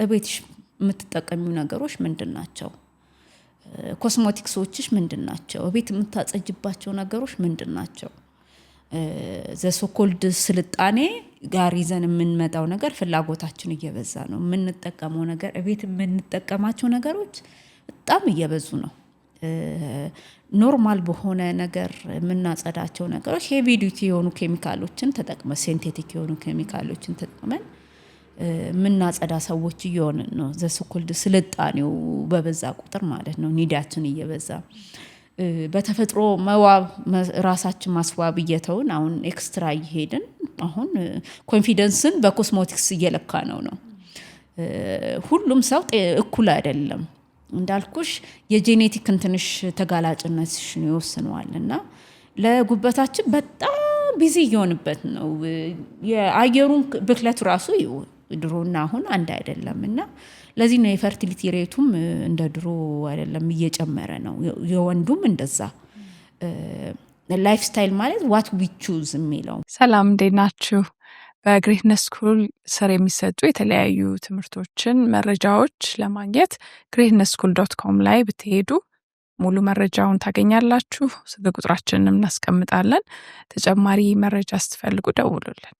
እቤትሽ የምትጠቀሚው ነገሮች ምንድናቸው? ኮስሞቲክሶችሽ ምንድናቸው? እቤት የምታጸጅባቸው ነገሮች ምንድናቸው? ዘሶኮልድ ስልጣኔ ጋር ይዘን የምንመጣው ነገር ፍላጎታችን እየበዛ ነው። የምንጠቀመው ነገር እቤት የምንጠቀማቸው ነገሮች በጣም እየበዙ ነው። ኖርማል በሆነ ነገር የምናጸዳቸው ነገሮች ሄቪ ዲዩቲ የሆኑ ኬሚካሎችን ተጠቅመን ሲንቴቲክ የሆኑ ኬሚካሎችን ተጠቅመን የምናጸዳ ሰዎች እየሆንን ነው። ዘሶኮልድ ስልጣኔው በበዛ ቁጥር ማለት ነው ኒዳችን እየበዛ በተፈጥሮ መዋብ ራሳችን ማስዋብ እየተውን አሁን ኤክስትራ እየሄድን አሁን ኮንፊደንስን በኮስሞቲክስ እየለካ ነው። ሁሉም ሰው እኩል አይደለም። እንዳልኩሽ የጄኔቲክ እንትንሽ ተጋላጭነትሽን ይወስነዋል እና ለጉበታችን በጣም ቢዚ እየሆንበት ነው። የአየሩን ብክለት ራሱ ድሮና አሁን አንድ አይደለም እና ለዚህ ነው የፈርቲሊቲ ሬቱም እንደ ድሮ አይደለም እየጨመረ ነው። የወንዱም እንደዛ ላይፍ ስታይል ማለት ዋት ዊ ቹዝ የሚለው። ሰላም እንዴት ናችሁ? በግሬትነስ ስኩል ስር የሚሰጡ የተለያዩ ትምህርቶችን መረጃዎች ለማግኘት greatnesschool.com ላይ ብትሄዱ ሙሉ መረጃውን ታገኛላችሁ። ስልክ ቁጥራችንንም እናስቀምጣለን። ተጨማሪ መረጃ ስትፈልጉ ደውሉልን።